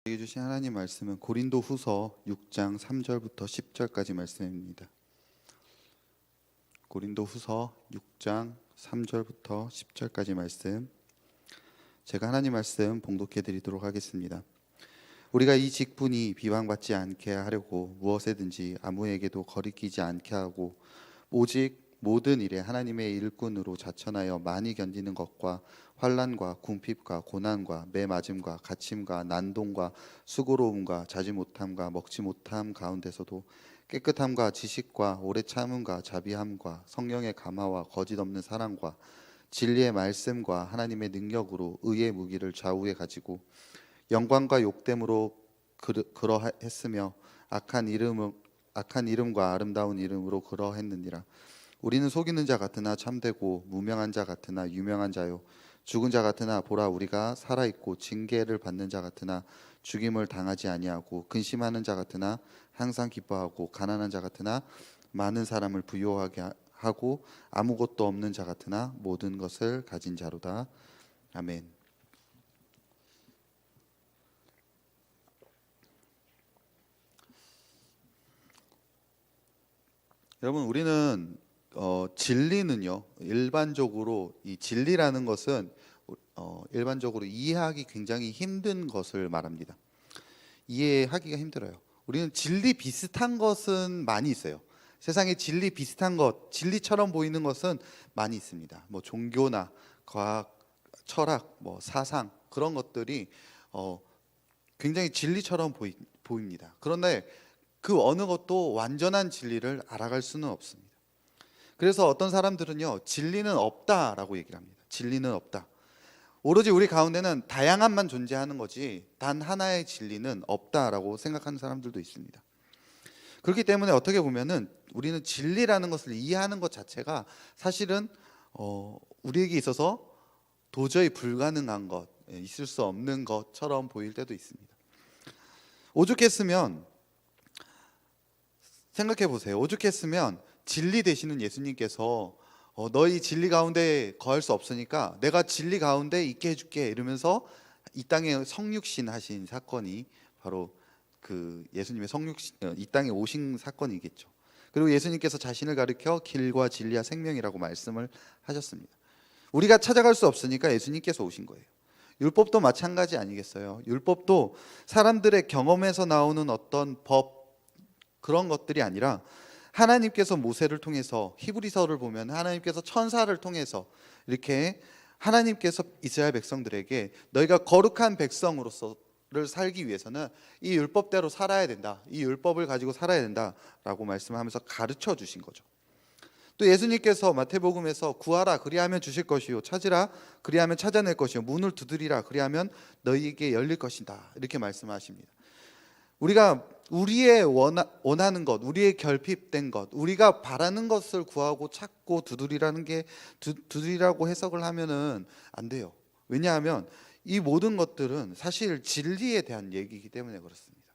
우리에게 주신 하나님 말씀은 고린도후서 6장 3절부터 10절까지 말씀입니다. 고린도후서 6장 3절부터 10절까지 말씀, 제가 하나님 말씀 봉독해 드리도록 하겠습니다. 우리가 이 직분이 비방받지 않게 하려고 무엇에든지 아무에게도 거리끼지 않게 하고 오직 모든 일에 하나님의 일꾼으로 자천하여 많이 견디는 것과 환난과 궁핍과 고난과 매맞음과 갇힘과 난동과 수고로움과 자지 못함과 먹지 못함 가운데서도 깨끗함과 지식과 오래 참음과 자비함과 성령의 감화와 거짓 없는 사랑과 진리의 말씀과 하나님의 능력으로 의의 무기를 좌우에 가지고 영광과 욕됨으로 그러했으며 악한 이름과 아름다운 이름으로 그러했느니라. 우리는 속이는 자 같으나 참되고 무명한 자 같으나 유명한 자요 죽은 자 같으나 보라 우리가 살아있고 징계를 받는 자 같으나 죽임을 당하지 아니하고 근심하는 자 같으나 항상 기뻐하고 가난한 자 같으나 많은 사람을 부요하게 하고 아무것도 없는 자 같으나 모든 것을 가진 자로다. 아멘. 여러분, 우리는 진리는요, 일반적으로 이 진리라는 것은 일반적으로 이해하기 굉장히 힘든 것을 말합니다. 이해하기가 힘들어요. 우리는 진리 비슷한 것은 많이 있어요. 세상에 진리 비슷한 것, 진리처럼 보이는 것은 많이 있습니다. 뭐 종교나 과학, 철학, 뭐 사상, 그런 것들이 굉장히 진리처럼 보입니다. 그런데 그 어느 것도 완전한 진리를 알아갈 수는 없습니다. 그래서 어떤 사람들은요, 진리는 없다라고 얘기를 합니다. 진리는 없다. 오로지 우리 가운데는 다양함만 존재하는 거지 단 하나의 진리는 없다라고 생각하는 사람들도 있습니다. 그렇기 때문에 어떻게 보면은 우리는 진리라는 것을 이해하는 것 자체가 사실은 우리에게 있어서 도저히 불가능한 것, 있을 수 없는 것처럼 보일 때도 있습니다. 오죽했으면, 생각해 보세요. 오죽했으면 진리 되시는 예수님께서 너희 진리 가운데 거할 수 없으니까 내가 진리 가운데 있게 해줄게 이러면서 이 땅에 성육신 하신 사건이 바로 그 예수님의 이 땅에 오신 사건이겠죠. 그리고 예수님께서 자신을 가리켜 길과 진리와 생명이라고 말씀을 하셨습니다. 우리가 찾아갈 수 없으니까 예수님께서 오신 거예요. 율법도 마찬가지 아니겠어요? 율법도 사람들의 경험에서 나오는 어떤 법, 그런 것들이 아니라 하나님께서 모세를 통해서, 히브리서를 보면 하나님께서 천사를 통해서 이렇게 하나님께서 이스라엘 백성들에게 너희가 거룩한 백성으로서를 살기 위해서는 이 율법대로 살아야 된다, 이 율법을 가지고 살아야 된다라고 말씀하면서 가르쳐 주신 거죠. 또 예수님께서 마태복음에서 구하라 그리하면 주실 것이요 찾으라 그리하면 찾아낼 것이요 문을 두드리라 그리하면 너희에게 열릴 것이다 이렇게 말씀하십니다. 우리가 우리의 원하는 것, 우리의 결핍된 것, 우리가 바라는 것을 구하고 찾고 두드리라고 해석을 하면은 안 돼요. 왜냐하면 이 모든 것들은 사실 진리에 대한 얘기이기 때문에 그렇습니다.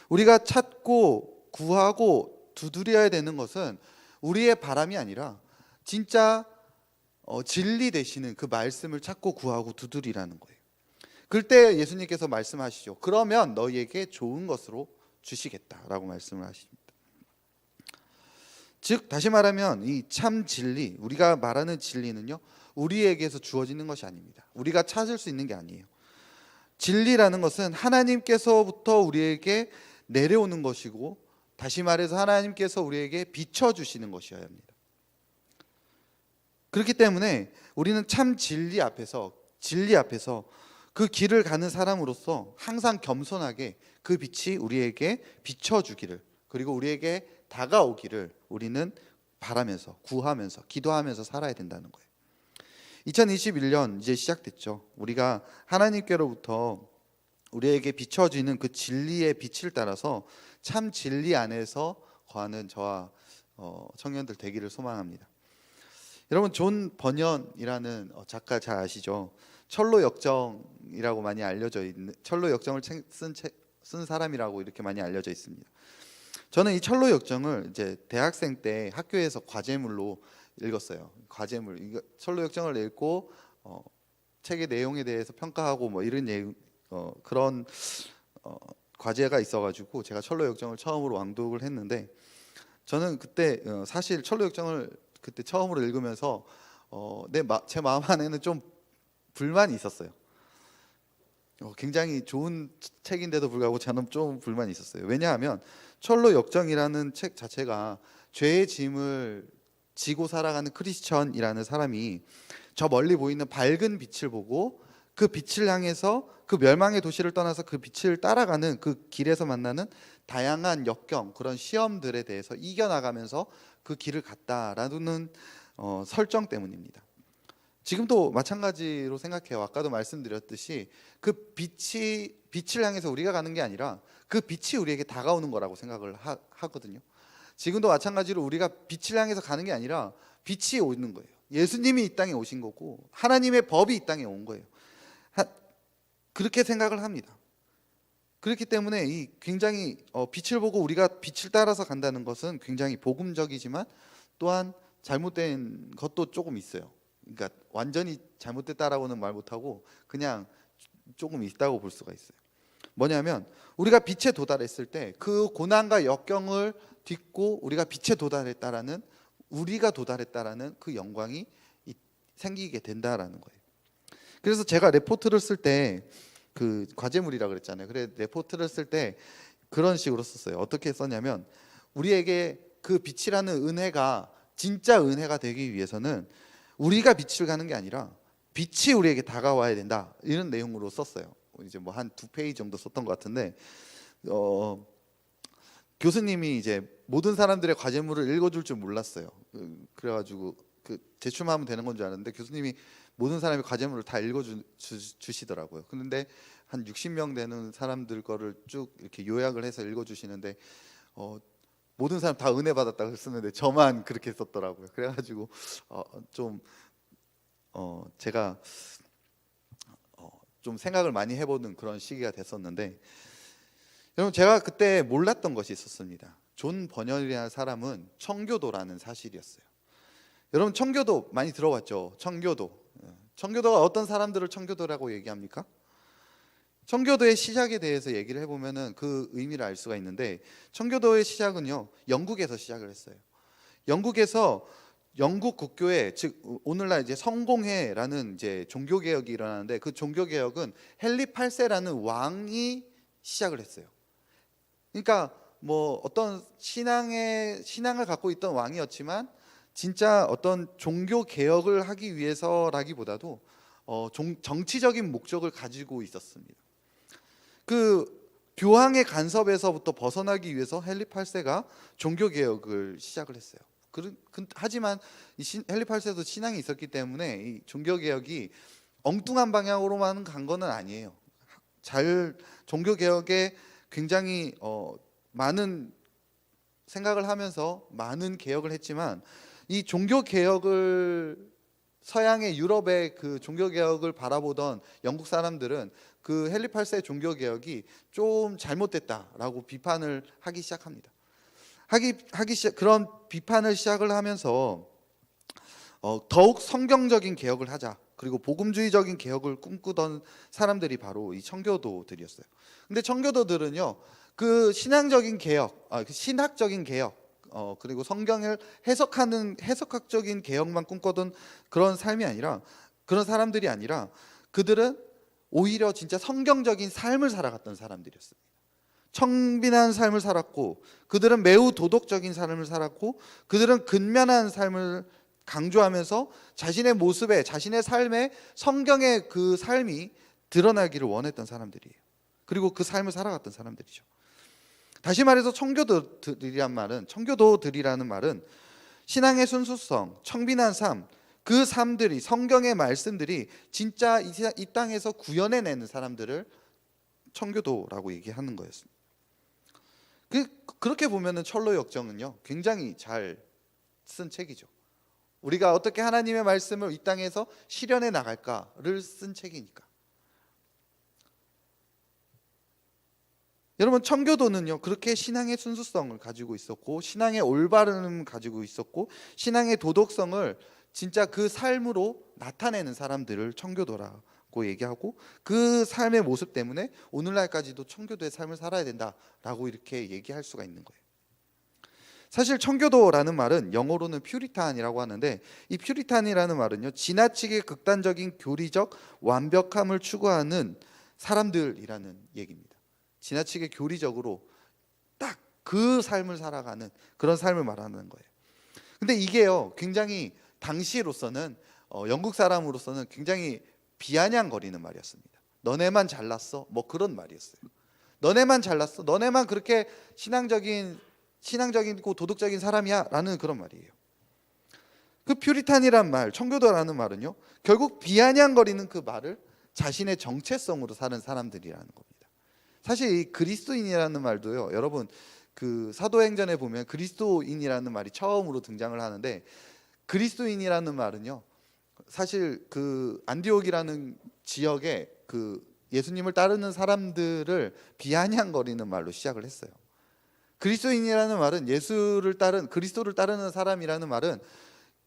우리가 찾고 구하고 두드려야 되는 것은 우리의 바람이 아니라 진짜 진리 되시는 그 말씀을 찾고 구하고 두드리라는 거예요. 그럴 때 예수님께서 말씀하시죠. 그러면 너희에게 좋은 것으로 주시겠다라고 말씀을 하십니다. 즉 다시 말하면 이 참 진리, 우리가 말하는 진리는요, 우리에게서 주어지는 것이 아닙니다. 우리가 찾을 수 있는 게 아니에요. 진리라는 것은 하나님께서부터 우리에게 내려오는 것이고, 다시 말해서 하나님께서 우리에게 비춰주시는 것이어야 합니다. 그렇기 때문에 우리는 참 진리 앞에서 그 길을 가는 사람으로서 항상 겸손하게 그 빛이 우리에게 비춰주기를, 그리고 우리에게 다가오기를 우리는 바라면서, 구하면서, 기도하면서 살아야 된다는 거예요. 2021년 이제 시작됐죠. 우리가 하나님께로부터 우리에게 비춰지는 그 진리의 빛을 따라서 참 진리 안에서 거하는 저와 청년들 되기를 소망합니다. 여러분, 존 버년이라는 작가 잘 아시죠? 철로 역정이라고 많이 알려져 있는, 철로 역정을 쓴 사람이라고 이렇게 많이 알려져 있습니다. 저는 이 철로 역정을 이제 대학생 때 학교에서 과제물로 읽었어요. 과제물, 철로 역정을 읽고 책의 내용에 대해서 평가하고 뭐 이런 그런 과제가 있어가지고 제가 철로 역정을 처음으로 왕독을 했는데, 저는 그때 사실 철로 역정을 그때 처음으로 읽으면서 제 마음 안에는 좀 불만이 있었어요. 굉장히 좋은 책인데도 불구하고 저는 좀 불만이 있었어요. 왜냐하면 철로 역정이라는 책 자체가 죄의 짐을 지고 살아가는 크리스천이라는 사람이 저 멀리 보이는 밝은 빛을 보고 그 빛을 향해서 그 멸망의 도시를 떠나서 그 빛을 따라가는 그 길에서 만나는 다양한 역경, 그런 시험들에 대해서 이겨나가면서 그 길을 갔다라는 설정 때문입니다. 지금도 마찬가지로 생각해요. 아까도 말씀드렸듯이 그 빛을 향해서 우리가 가는 게 아니라 그 빛이 우리에게 다가오는 거라고 생각을 하거든요. 지금도 마찬가지로 우리가 빛을 향해서 가는 게 아니라 빛이 오는 거예요. 예수님이 이 땅에 오신 거고 하나님의 법이 이 땅에 온 거예요. 그렇게 생각을 합니다. 그렇기 때문에 이 굉장히 빛을 보고 우리가 빛을 따라서 간다는 것은 굉장히 복음적이지만 또한 잘못된 것도 조금 있어요. 그러니까 완전히 잘못됐다라고는 말 못하고 그냥 조금 있다고 볼 수가 있어요. 뭐냐면 우리가 빛에 도달했을 때 그 고난과 역경을 딛고 우리가 빛에 도달했다라는, 우리가 도달했다라는 그 영광이 생기게 된다라는 거예요. 그래서 제가 레포트를 쓸 때 그 과제물이라 그랬잖아요. 그래 레포트를 쓸 때 그런 식으로 썼어요. 어떻게 썼냐면 우리에게 그 빛이라는 은혜가 진짜 은혜가 되기 위해서는 우리가 빛을 가는 게 아니라 빛이 우리에게 다가와야 된다, 이런 내용으로 썼어요. 이제 뭐 한 2페이지 정도 썼던 것 같은데 교수님이 이제 모든 사람들의 과제물을 읽어줄 줄 몰랐어요. 그래가지고 제출만 하면 되는 건 줄 알았는데 교수님이 모든 사람의 과제물을 다 읽어주시더라고요. 그런데 한 60명 되는 사람들 거를 쭉 이렇게 요약을 해서 읽어주시는데 모든 사람 다 은혜 받았다고 쓰는데 저만 그렇게 썼더라고요. 그래가지고 좀 제가 좀 생각을 많이 해보는 그런 시기가 됐었는데, 여러분 제가 그때 몰랐던 것이 있었습니다. 존 버년이라는 사람은 청교도라는 사실이었어요. 여러분 청교도 많이 들어봤죠? 청교도가 어떤 사람들을 청교도라고 얘기합니까? 청교도의 시작에 대해서 얘기를 해보면은 그 의미를 알 수가 있는데, 청교도의 시작은요 영국에서 시작을 했어요. 영국 국교에, 즉 오늘날 이제 성공회라는 이제 종교 개혁이 일어나는데 그 종교 개혁은 헨리 8세라는 왕이 시작을 했어요. 그러니까 뭐 어떤 신앙을 갖고 있던 왕이었지만 진짜 어떤 종교 개혁을 하기 위해서라기보다도 정치적인 목적을 가지고 있었습니다. 그 교황의 간섭에서부터 벗어나기 위해서 헨리 8세가 종교 개혁을 시작을 했어요. 하지만 헨리 8세도 신앙이 있었기 때문에 이 종교 개혁이 엉뚱한 방향으로만 간 거는 아니에요. 종교 개혁에 굉장히 많은 생각을 하면서 많은 개혁을 했지만, 이 종교 개혁을 서양의 유럽의 그 종교 개혁을 바라보던 영국 사람들은 그 헨리 8세의 종교 개혁이 좀 잘못됐다라고 비판을 하기 시작합니다. 그런 비판을 시작을 하면서 더욱 성경적인 개혁을 하자, 그리고 복음주의적인 개혁을 꿈꾸던 사람들이 바로 이 청교도들이었어요. 근데 청교도들은요 그 신앙적인 개혁, 신학적인 개혁, 그리고 성경을 해석학적인 개혁만 꿈꿔던 그런 사람들이 아니라 그들은 오히려 진짜 성경적인 삶을 살아갔던 사람들이었습니다. 청빈한 삶을 살았고, 그들은 매우 도덕적인 삶을 살았고, 그들은 근면한 삶을 강조하면서 자신의 모습에, 자신의 삶에 성경의 그 삶이 드러나기를 원했던 사람들이에요. 그리고 그 삶을 살아갔던 사람들이죠. 다시 말해서 청교도들이라는 말은 신앙의 순수성, 청빈한 삶, 그 삶들이, 성경의 말씀들이 진짜 이 땅에서 구현해내는 사람들을 청교도라고 얘기하는 거였습니다. 그렇게 보면은 철로 역정은요 굉장히 잘 쓴 책이죠. 우리가 어떻게 하나님의 말씀을 이 땅에서 실현해 나갈까를 쓴 책이니까. 여러분 청교도는요 그렇게 신앙의 순수성을 가지고 있었고, 신앙의 올바름을 가지고 있었고, 신앙의 도덕성을 진짜 그 삶으로 나타내는 사람들을 청교도라고 갖고 얘기하고 그 삶의 모습 때문에 오늘날까지도 청교도의 삶을 살아야 된다라고 이렇게 얘기할 수가 있는 거예요. 사실 청교도라는 말은 영어로는 퓨리탄이라고 하는데, 이 퓨리탄이라는 말은요, 지나치게 극단적인 교리적 완벽함을 추구하는 사람들이라는 얘기입니다. 지나치게 교리적으로 딱 그 삶을 살아가는 그런 삶을 말하는 거예요. 근데 이게요, 굉장히 당시로서는 영국 사람으로서는 굉장히 비아냥거리는 말이었습니다. 너네만 잘났어, 뭐 그런 말이었어요. 너네만 잘났어, 너네만 그렇게 신앙적이고 도덕적인 사람이야 라는 그런 말이에요. 그 퓨리탄이란 말, 청교도라는 말은요, 결국 비아냥거리는 그 말을 자신의 정체성으로 사는 사람들이라는 겁니다. 사실 이 그리스도인이라는 말도요, 여러분 그 사도행전에 보면 그리스도인이라는 말이 처음으로 등장을 하는데, 그리스도인이라는 말은요, 사실 그 안디옥이라는 지역에 그 예수님을 따르는 사람들을 비아냥거리는 말로 시작을 했어요. 그리스도인이라는 말은 그리스도를 따르는 사람이라는 말은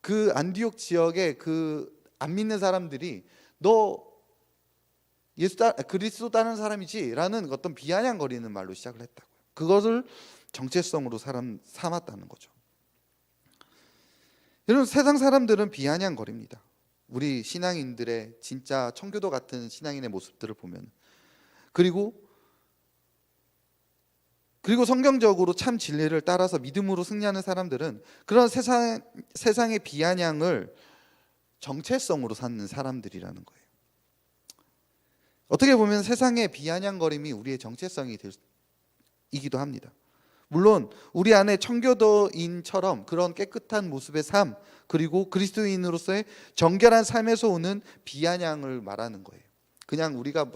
그 안디옥 지역의 그 안 믿는 사람들이 너 그리스도 따르는 사람이지라는 어떤 비아냥거리는 말로 시작을 했다고요. 그것을 정체성으로 삼았다는 거죠. 여러분, 세상 사람들은 비아냥거립니다. 우리 신앙인들의 진짜 청교도 같은 신앙인의 모습들을 보면, 그리고 성경적으로 참 진리를 따라서 믿음으로 승리하는 사람들은 그런 세상의 비아냥을 정체성으로 삼는 사람들이라는 거예요. 어떻게 보면 세상의 비아냥거림이 우리의 정체성이 이기도 합니다. 물론 우리 안에 청교도인처럼 그런 깨끗한 모습의 삶, 그리고 그리스도인으로서의 정결한 삶에서 오는 비아냥을 말하는 거예요. 그냥 우리가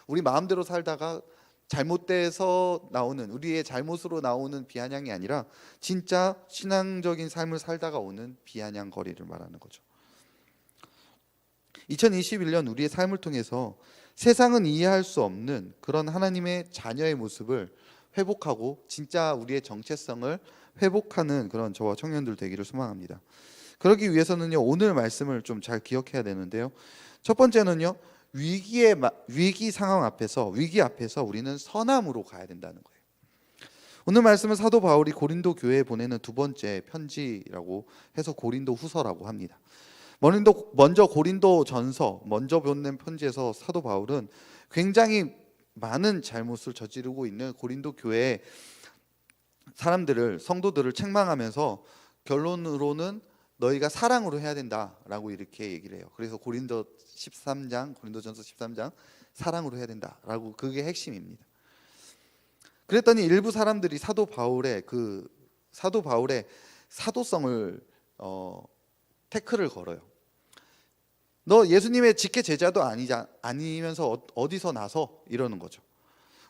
우리 마음대로 살다가 잘못돼서 나오는, 우리의 잘못으로 나오는 비아냥이 아니라 진짜 신앙적인 삶을 살다가 오는 비아냥거리를 말하는 거죠. 2021년 우리의 삶을 통해서 세상은 이해할 수 없는 그런 하나님의 자녀의 모습을 회복하고 진짜 우리의 정체성을 회복하는 그런 저와 청년들 되기를 소망합니다. 그러기 위해서는요, 오늘 말씀을 좀 잘 기억해야 되는데요, 첫 번째는요, 위기 상황 앞에서, 위기 앞에서 우리는 선함으로 가야 된다는 거예요. 오늘 말씀은 사도 바울이 고린도 교회에 보내는 두 번째 편지라고 해서 고린도 후서라고 합니다. 먼저 고린도 전서, 먼저 보낸 편지에서 사도 바울은 굉장히 많은 잘못을 저지르고 있는 고린도 교회 사람들을, 성도들을 책망하면서 결론으로는 너희가 사랑으로 해야 된다라고 이렇게 얘기를 해요. 그래서 고린도전서 13장 사랑으로 해야 된다라고, 그게 핵심입니다. 그랬더니 일부 사람들이 사도 바울의 사도성을 태클을 걸어요. 너 예수님의 직계 제자도 아니면서 어디서 나서 이러는 거죠.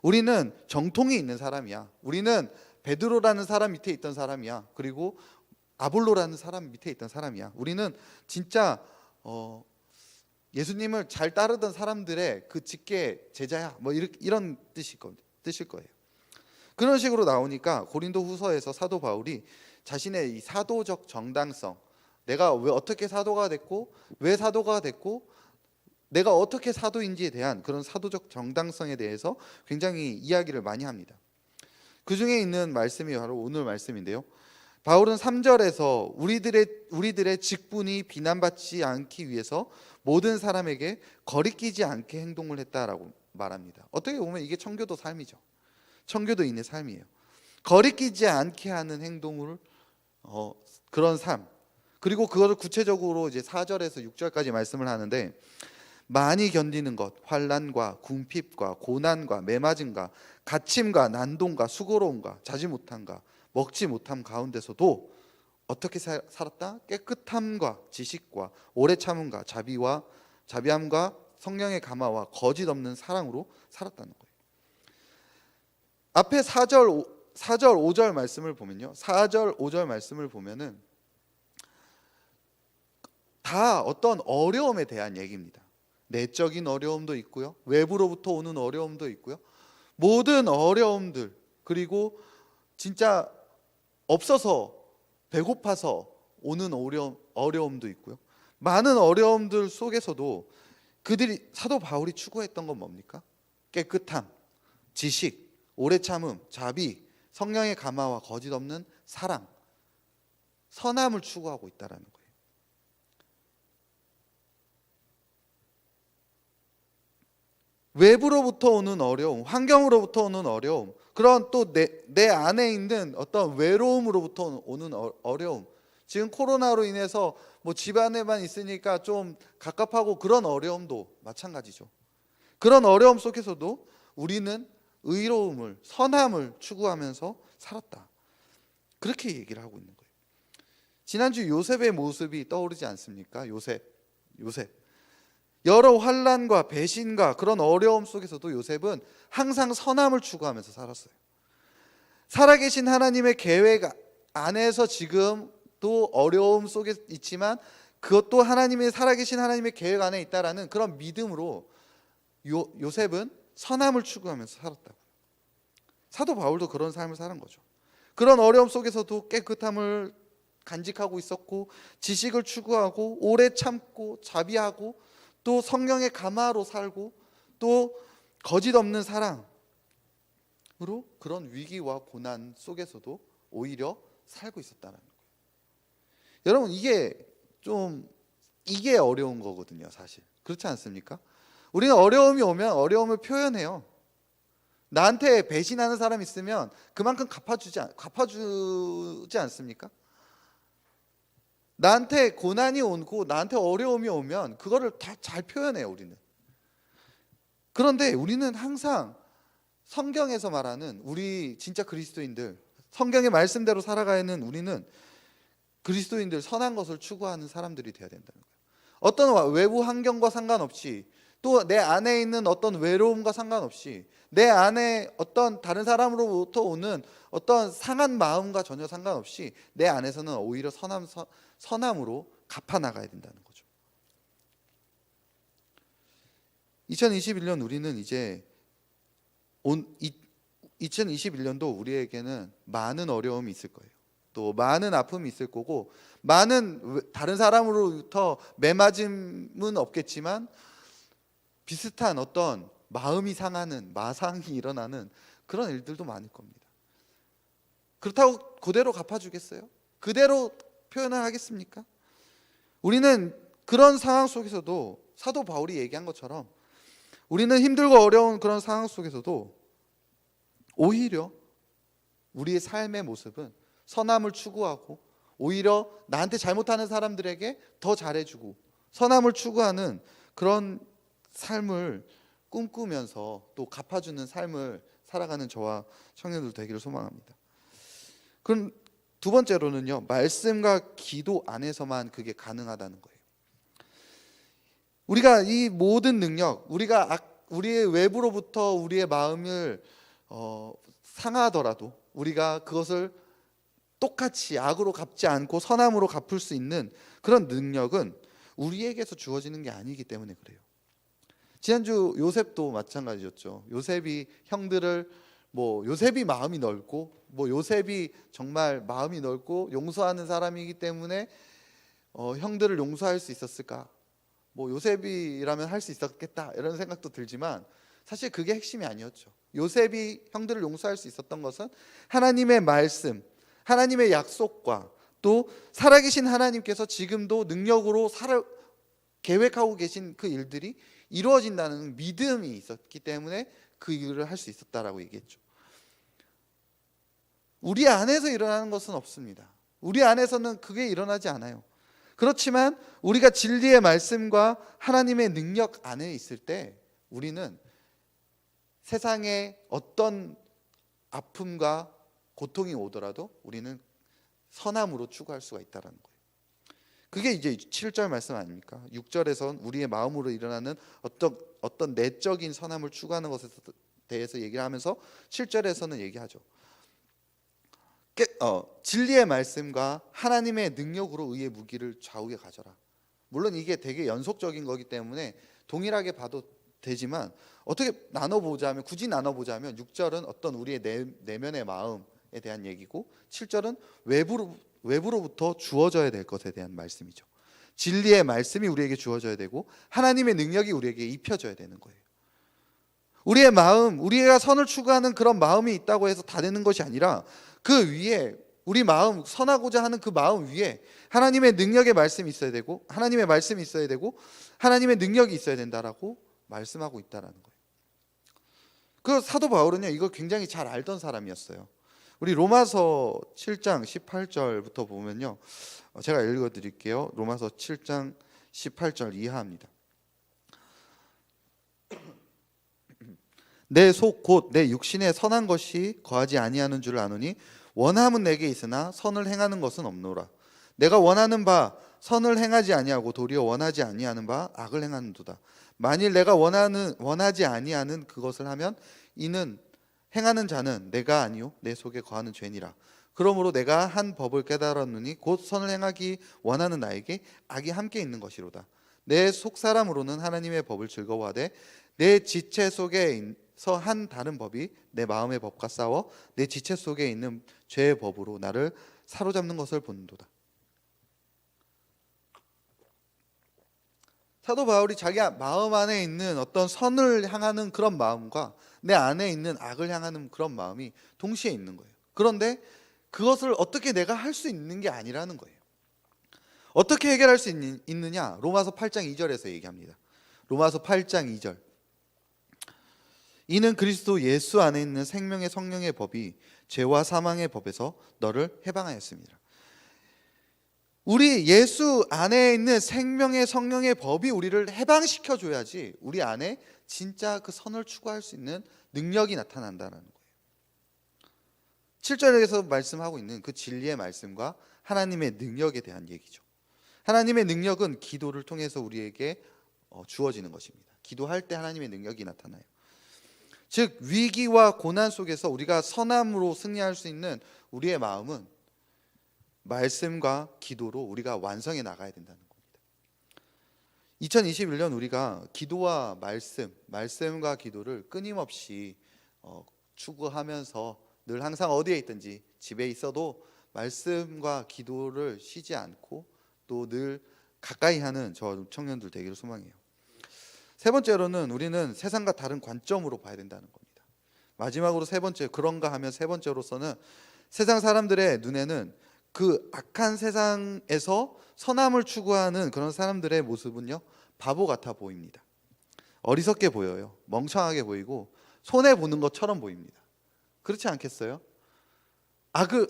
우리는 정통이 있는 사람이야. 우리는 베드로라는 사람 밑에 있던 사람이야. 그리고 아볼로라는 사람 밑에 있던 사람이야. 우리는 진짜 예수님을 잘 따르던 사람들의 그 직계 제자야. 뭐 이런 뜻일 거예요. 그런 식으로 나오니까 고린도 후서에서 사도 바울이 자신의 이 사도적 정당성, 내가 왜 어떻게 사도가 됐고, 왜 사도가 됐고, 내가 어떻게 사도인지에 대한 그런 사도적 정당성에 대해서 굉장히 이야기를 많이 합니다. 그 중에 있는 말씀이 바로 오늘 말씀인데요, 바울은 3절에서 우리들의 직분이 비난받지 않기 위해서 모든 사람에게 거리끼지 않게 행동을 했다라고 말합니다. 어떻게 보면 이게 청교도 삶이죠. 청교도인의 삶이에요. 거리끼지 않게 하는 행동을 그런 삶. 그리고 그것을 구체적으로 이제 4절에서 6절까지 말씀을 하는데, 많이 견디는 것, 환난과 궁핍과 고난과 매맞음과 갇힘과 난동과 수고로움과 자지 못함과 먹지 못함 가운데서도 어떻게 살았다? 깨끗함과 지식과 오래 참음과 자비함과 성령의 감화와 거짓 없는 사랑으로 살았다는 거예요. 앞에 4절 5절 말씀을 보면요, 4절 5절 말씀을 보면은 다 어떤 어려움에 대한 얘기입니다. 내적인 어려움도 있고요, 외부로부터 오는 어려움도 있고요, 모든 어려움들, 그리고 진짜 없어서 배고파서 오는 어려움도 있고요, 많은 어려움들 속에서도 그들이 사도 바울이 추구했던 건 뭡니까? 깨끗함, 지식, 오래 참음, 자비, 성령의 감화와 거짓 없는 사랑, 선함을 추구하고 있다라는 거예요. 외부로부터 오는 어려움, 환경으로부터 오는 어려움, 그런 또 내 안에 있는 어떤 외로움으로부터 오는 어려움. 지금 코로나로 인해서 뭐 집안에만 있으니까 좀 갑갑하고 그런 어려움도 마찬가지죠. 그런 어려움 속에서도 우리는 의로움을, 선함을 추구하면서 살았다. 그렇게 얘기를 하고 있는 거예요. 지난주 요셉의 모습이 떠오르지 않습니까? 요셉. 여러 환난과 배신과 그런 어려움 속에서도 요셉은 항상 선함을 추구하면서 살았어요. 살아계신 하나님의 계획 안에서 지금도 어려움 속에 있지만 그것도 하나님의 살아계신 하나님의 계획 안에 있다라는 그런 믿음으로 요셉은 선함을 추구하면서 살았다고. 사도 바울도 그런 삶을 사는 거죠. 그런 어려움 속에서도 깨끗함을 간직하고 있었고, 지식을 추구하고, 오래 참고, 자비하고, 또 성령의 감화로 살고, 또 거짓 없는 사랑으로 그런 위기와 고난 속에서도 오히려 살고 있었다는 거예요. 여러분, 이게 어려운 거거든요, 사실. 그렇지 않습니까? 우리는 어려움이 오면 어려움을 표현해요. 나한테 배신하는 사람 있으면 그만큼 갚아주지 않습니까? 나한테 고난이 오고 나한테 어려움이 오면 그거를 다 잘 표현해요, 우리는. 그런데 우리는 항상 성경에서 말하는 우리 진짜 그리스도인들, 성경의 말씀대로 살아가는 우리는 그리스도인들, 선한 것을 추구하는 사람들이 되어야 된다는 거예요. 어떤 외부 환경과 상관없이, 또 내 안에 있는 어떤 외로움과 상관없이, 내 안에 어떤 다른 사람으로부터 오는 어떤 상한 마음과 전혀 상관없이 내 안에서는 오히려 선함으로 갚아나가야 된다는 거죠. 2021년 우리는 이제 2021년도 우리에게는 많은 어려움이 있을 거예요. 또 많은 아픔이 있을 거고, 많은 다른 사람으로부터 매맞음은 없겠지만 비슷한 어떤 마음이 상하는, 마상이 일어나는 그런 일들도 많을 겁니다. 그렇다고 그대로 갚아주겠어요? 그대로 표현을 하겠습니까? 우리는 그런 상황 속에서도 사도 바울이 얘기한 것처럼 우리는 힘들고 어려운 그런 상황 속에서도 오히려 우리의 삶의 모습은 선함을 추구하고, 오히려 나한테 잘못하는 사람들에게 더 잘해주고 선함을 추구하는 그런 삶을 꿈꾸면서 또 갚아주는 삶을 살아가는 저와 청년들 되기를 소망합니다. 그럼 두 번째로는요, 말씀과 기도 안에서만 그게 가능하다는 거예요. 우리가 이 모든 능력, 우리의 외부로부터 우리의 마음을 상하더라도 우리가 그것을 똑같이 악으로 갚지 않고 선함으로 갚을 수 있는 그런 능력은 우리에게서 주어지는 게 아니기 때문에 그래요. 지난주 요셉도 마찬가지였죠. 요셉이 마음이 넓고, 요셉이 정말 마음이 넓고 용서하는 사람이기 때문에 형들을 용서할 수 있었을까? 요셉이라면 할 수 있었겠다, 이런 생각도 들지만 사실 그게 핵심이 아니었죠. 요셉이 형들을 용서할 수 있었던 것은 하나님의 말씀, 하나님의 약속과 또 살아계신 하나님께서 지금도 능력으로 계획하고 계신 그 일들이 이루어진다는 믿음이 있었기 때문에 그 일을 할 수 있었다라고 얘기했죠. 우리 안에서 일어나는 것은 없습니다. 우리 안에서는 그게 일어나지 않아요. 그렇지만 우리가 진리의 말씀과 하나님의 능력 안에 있을 때 우리는 세상에 어떤 아픔과 고통이 오더라도 우리는 선함으로 추구할 수가 있다는 거예요. 그게 이제 7절 말씀 아닙니까? 6절에선 우리의 마음으로 일어나는 어떤 내적인 선함을 추구하는 것에 대해서 얘기를 하면서 7절에서는 얘기하죠. 진리의 말씀과 하나님의 능력으로 의의 무기를 좌우에 가져라. 물론 이게 되게 연속적인 거기 때문에 동일하게 봐도 되지만 어떻게 굳이 나눠보자면 6절은 어떤 우리의 내면의 마음에 대한 얘기고, 7절은 외부로부터 주어져야 될 것에 대한 말씀이죠. 진리의 말씀이 우리에게 주어져야 되고 하나님의 능력이 우리에게 입혀져야 되는 거예요. 우리의 마음, 우리가 선을 추구하는 그런 마음이 있다고 해서 다 되는 것이 아니라 그 위에 우리 마음, 선하고자 하는 그 마음 위에 하나님의 능력의 말씀이 있어야 되고 하나님의 말씀이 있어야 되고 하나님의 능력이 있어야 된다라고 말씀하고 있다라는 거예요. 그 사도 바울은요, 이거 굉장히 잘 알던 사람이었어요. 우리 로마서 7장 18절부터 보면요, 제가 읽어드릴게요. 로마서 7장 18절 이하입니다. 내 속 곧 내 육신에 선한 것이 거하지 아니하는 줄 아노니 원함은 내게 있으나 선을 행하는 것은 없노라. 내가 원하는 바 선을 행하지 아니하고 도리어 원하지 아니하는 바 악을 행하는도다. 만일 내가 원하지 아니하는 그것을 하면 이는 행하는 자는 내가 아니요 내 속에 거하는 죄니라. 그러므로 내가 한 법을 깨달았느니 곧 선을 행하기 원하는 나에게 악이 함께 있는 것이로다. 내 속사람으로는 하나님의 법을 즐거워하되 내 지체 속에서 한 다른 법이 내 마음의 법과 싸워 내 지체 속에 있는 죄의 법으로 나를 사로잡는 것을 본도다. 사도 바울이 자기 마음 안에 있는 어떤 선을 향하는 그런 마음과 내 안에 있는 악을 향하는 그런 마음이 동시에 있는 거예요. 그런데 그것을 어떻게 내가 할 수 있는 게 아니라는 거예요. 어떻게 해결할 수 있느냐? 로마서 8장 2절에서 얘기합니다. 로마서 8장 2절. 이는 그리스도 예수 안에 있는 생명의 성령의 법이 죄와 사망의 법에서 너를 해방하였습니다. 우리 예수 안에 있는 생명의 성령의 법이 우리를 해방시켜 줘야지 우리 안에 진짜 그 선을 추구할 수 있는 능력이 나타난다는 거예요. 7절에서 말씀하고 있는 그 진리의 말씀과 하나님의 능력에 대한 얘기죠. 하나님의 능력은 기도를 통해서 우리에게 주어지는 것입니다. 기도할 때 하나님의 능력이 나타나요. 즉 위기와 고난 속에서 우리가 선함으로 승리할 수 있는 우리의 마음은 말씀과 기도로 우리가 완성해 나가야 된다는 겁니다. 2021년 우리가 기도와 말씀과 기도를 끊임없이 추구하면서 늘 항상 어디에 있든지 집에 있어도 말씀과 기도를 쉬지 않고 또 늘 가까이 하는 저 청년들 되기를 소망해요. 세 번째로는 우리는 세상과 다른 관점으로 봐야 된다는 겁니다. 마지막으로 세 번째, 그런가 하면 세 번째로서는 세상 사람들의 눈에는 그 악한 세상에서 선함을 추구하는 그런 사람들의 모습은요, 바보 같아 보입니다. 어리석게 보여요. 멍청하게 보이고 손해 보는 것처럼 보입니다. 그렇지 않겠어요? 악을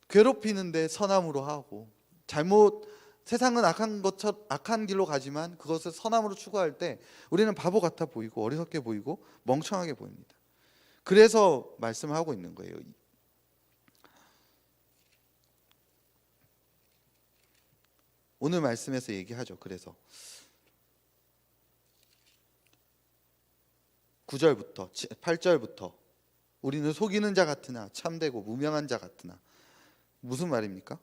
괴롭히는데 선함으로 하고 세상은 악한 길로 가지만 그것을 선함으로 추구할 때 우리는 바보 같아 보이고 어리석게 보이고 멍청하게 보입니다. 그래서 말씀하고 있는 거예요. 오늘 말씀에서 얘기하죠. 그래서 9절부터 8절부터 우리는 속이는 자 같으나 참되고 무명한 자 같으나, 무슨 말입니까?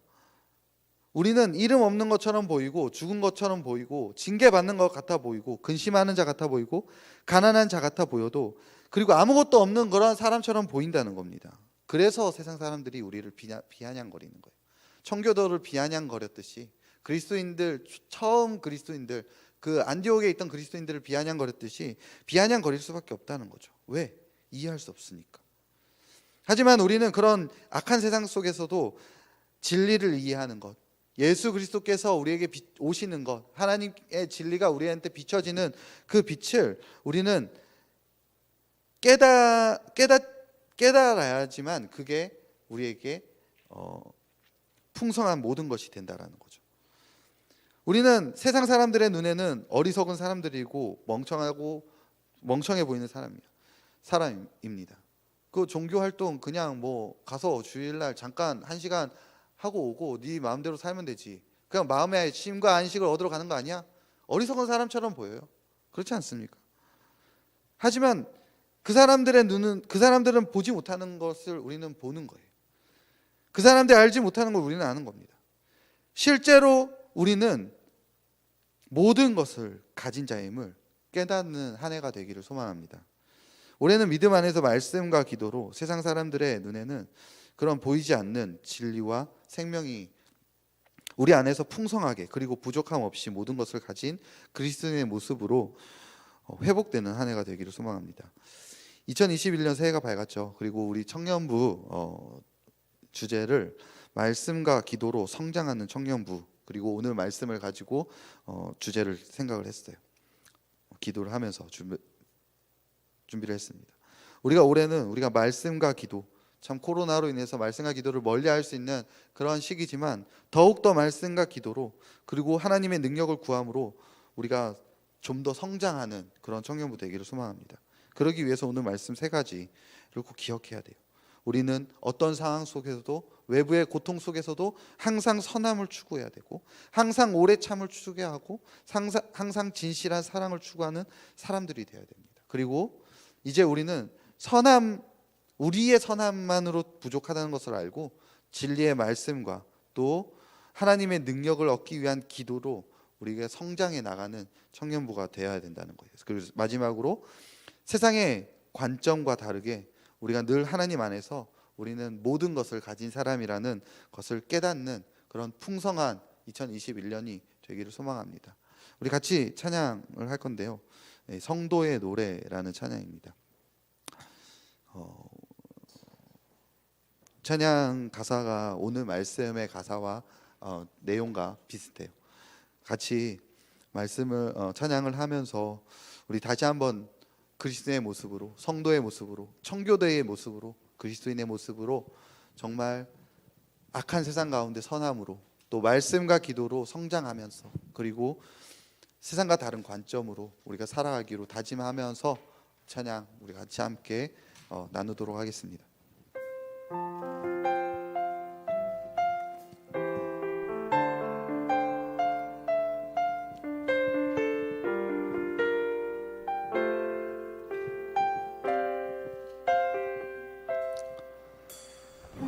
우리는 이름 없는 것처럼 보이고 죽은 것처럼 보이고 징계받는 것 같아 보이고 근심하는 자 같아 보이고 가난한 자 같아 보여도 그리고 아무것도 없는 그런 사람처럼 보인다는 겁니다. 그래서 세상 사람들이 우리를 비아냥거리는 거예요. 청교도를 비아냥거렸듯이 처음 그리스도인들, 그 안디옥에 있던 그리스도인들을 비아냥거렸듯이 비아냥거릴 수밖에 없다는 거죠. 왜? 이해할 수 없으니까. 하지만 우리는 그런 악한 세상 속에서도 진리를 이해하는 것, 예수 그리스도께서 우리에게 오시는 것, 하나님의 진리가 우리한테 비춰지는 그 빛을 우리는 깨달아야지만 그게 우리에게 풍성한 모든 것이 된다라는 거죠. 우리는 세상 사람들의 눈에는 어리석은 사람들이고 멍청해 보이는 사람입니다. 그 종교 활동 그냥 가서 주일날 잠깐 1시간 하고 오고 네 마음대로 살면 되지. 그냥 마음의 쉼과 안식을 얻으러 가는 거 아니야? 어리석은 사람처럼 보여요. 그렇지 않습니까? 하지만 그 사람들은 보지 못하는 것을 우리는 보는 거예요. 그 사람들이 알지 못하는 걸 우리는 아는 겁니다. 실제로 우리는 모든 것을 가진 자임을 깨닫는 한 해가 되기를 소망합니다. 올해는 믿음 안에서 말씀과 기도로 세상 사람들의 눈에는 그런 보이지 않는 진리와 생명이 우리 안에서 풍성하게 그리고 부족함 없이 모든 것을 가진 그리스도인의 모습으로 회복되는 한 해가 되기를 소망합니다. 2021년 새해가 밝았죠. 그리고 우리 청년부 주제를 말씀과 기도로 성장하는 청년부, 그리고 오늘 말씀을 가지고 주제를 생각을 했어요. 기도를 하면서 준비를 했습니다. 우리가 올해는 우리가 말씀과 기도, 참 코로나로 인해서 말씀과 기도를 멀리할 수 있는 그런 시기지만 더욱더 말씀과 기도로 그리고 하나님의 능력을 구함으로 우리가 좀 더 성장하는 그런 청년부 되기를 소망합니다. 그러기 위해서 오늘 말씀 세 가지를 꼭 기억해야 돼요. 우리는 어떤 상황 속에서도, 외부의 고통 속에서도 항상 선함을 추구해야 되고, 항상 오래 참을 추구하고, 항상 진실한 사랑을 추구하는 사람들이 되어야 됩니다. 그리고 이제 우리는 우리의 선함만으로 부족하다는 것을 알고 진리의 말씀과 또 하나님의 능력을 얻기 위한 기도로 우리가 성장해 나가는 청년부가 되어야 된다는 거예요. 그리고 마지막으로 세상의 관점과 다르게 우리가 늘 하나님 안에서 우리는 모든 것을 가진 사람이라는 것을 깨닫는 그런 풍성한 2021년이 되기를 소망합니다. 우리 같이 찬양을 할 건데요. 성도의 노래라는 찬양입니다. 찬양 가사가 오늘 말씀의 가사와 내용과 비슷해요. 같이 말씀을 찬양을 하면서 우리 다시 한번 그리스도의 모습으로, 성도의 모습으로, 청교도의 모습으로, 그리스도인의 모습으로 정말 악한 세상 가운데 선함으로 또 말씀과 기도로 성장하면서 그리고 세상과 다른 관점으로 우리가 살아가기로 다짐하면서 찬양 우리 같이 함께 나누도록 하겠습니다.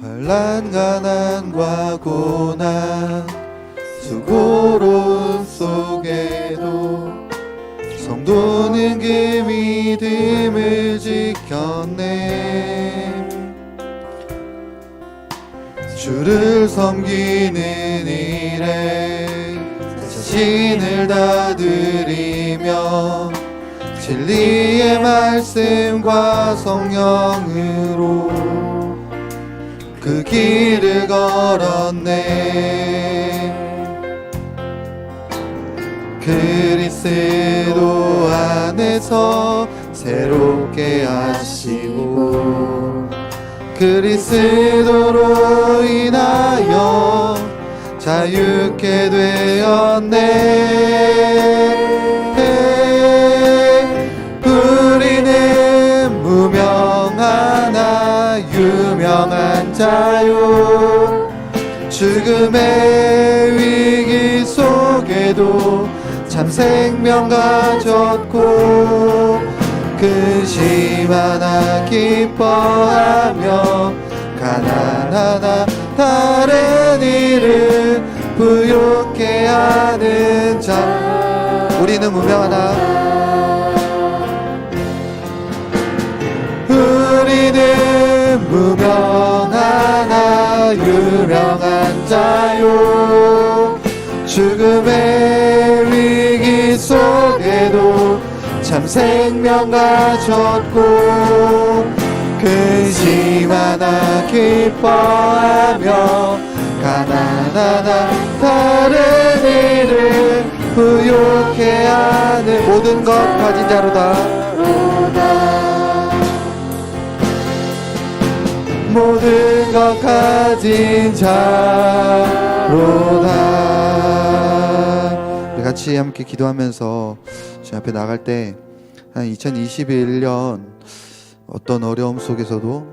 환난 가난과 고난 수고로움 속에도 성도는 그 믿음을 지켰네. 주를 섬기는 일에 자신을 다 드리며 진리의 말씀과 성령으로 그 길을 걸었네. 그리스도 안에서 새롭게 하시고 그리스도로 인하여 자유케 되었네. 우리는 무명하나 유명한 자요. 죽음의 위기 속에도 참 생명 가졌고 근심 하나 기뻐하며 가난하나 다른 이를 부욕해 하는 자. 우리는 무명하나 우리는 무명하나 유명한 자요. 죽음의 위기 속에도 참 생명 가졌고 근심 하나 기뻐하며 가난하나 다른 이를 부욕해 하는 모든 것 가진 자로다. 모든 것 가진 자로다. 우리 같이 함께 기도하면서 주님 앞에 나갈 때 한 2021년 어떤 어려움 속에서도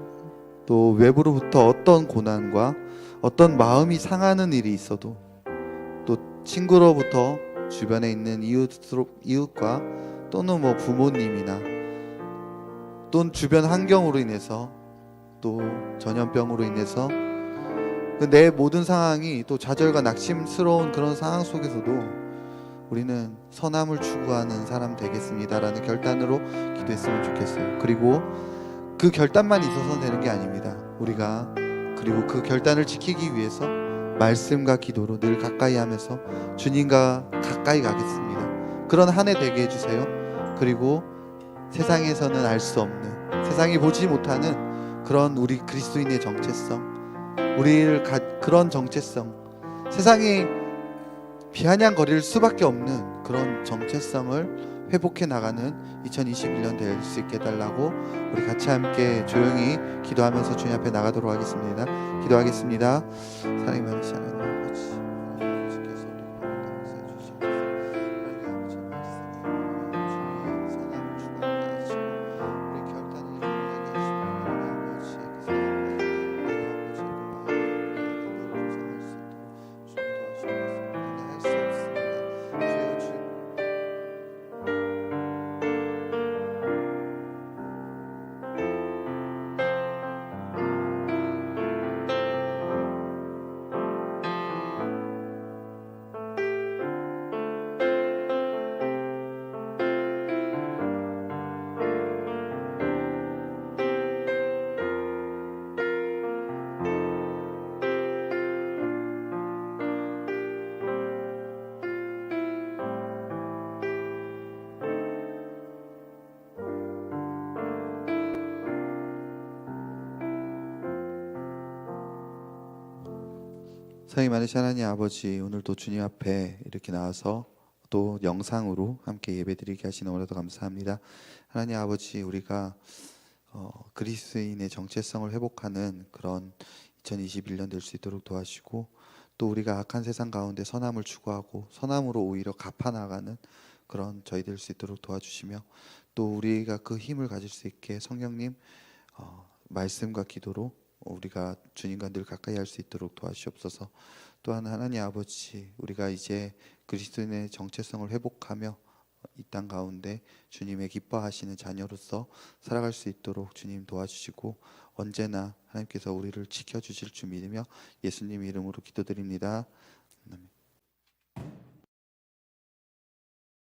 또 외부로부터 어떤 고난과 어떤 마음이 상하는 일이 있어도 또 친구로부터 주변에 있는 이웃과 또는 뭐 부모님이나 또는 주변 환경으로 인해서 또 전염병으로 인해서 내 모든 상황이 또 좌절과 낙심스러운 그런 상황 속에서도 우리는 선함을 추구하는 사람 되겠습니다라는 결단으로 기도했으면 좋겠어요. 그리고 그 결단만 있어서 되는 게 아닙니다. 우리가 그리고 그 결단을 지키기 위해서 말씀과 기도로 늘 가까이 하면서 주님과 가까이 가겠습니다. 그런 한 해 되게 해주세요. 그리고 세상에서는 알 수 없는, 세상이 보지 못하는 그런 우리 그리스도인의 정체성, 그런 정체성, 세상이 비아냥거릴 수밖에 없는 그런 정체성을 회복해 나가는 2021년 될 수 있게 해달라고 우리 같이 함께 조용히 기도하면서 주님 앞에 나가도록 하겠습니다. 기도하겠습니다. 사랑이 많으신 하나님 아버지, 아버지께서 우리가 역사해 주신 하나님 아버지 말씀에 주님의 선한 축원을 하시고 우리 결단을 일어나게 하시고 하나님 아버지의 그 사랑을 하나님 아버지의 그 마음을 우리가 늘 묵상할 수 있도록 주님 도와주시겠습니다. 할 수 없습니다. 주여 사랑이 많으신 하나님 아버지, 오늘도 주님 앞에 이렇게 나와서 또 영상으로 함께 예배드리게 하시는 오늘도 감사합니다. 하나님 아버지, 우리가 그리스도인의 정체성을 회복하는 그런 2021년 될 수 있도록 도와주시고, 또 우리가 악한 세상 가운데 선함을 추구하고 선함으로 오히려 갚아나가는 그런 저희 될 수 있도록 도와주시며, 또 우리가 그 힘을 가질 수 있게 성령님 말씀과 기도로 우리가 주님과 늘 가까이 할 수 있도록 도와주시옵소서. 또한 하나님 아버지, 우리가 이제 그리스도인의 정체성을 회복하며 이 땅 가운데 주님의 기뻐하시는 자녀로서 살아갈 수 있도록 주님 도와주시고, 언제나 하나님께서 우리를 지켜주실 줄 믿으며 예수님 이름으로 기도드립니다.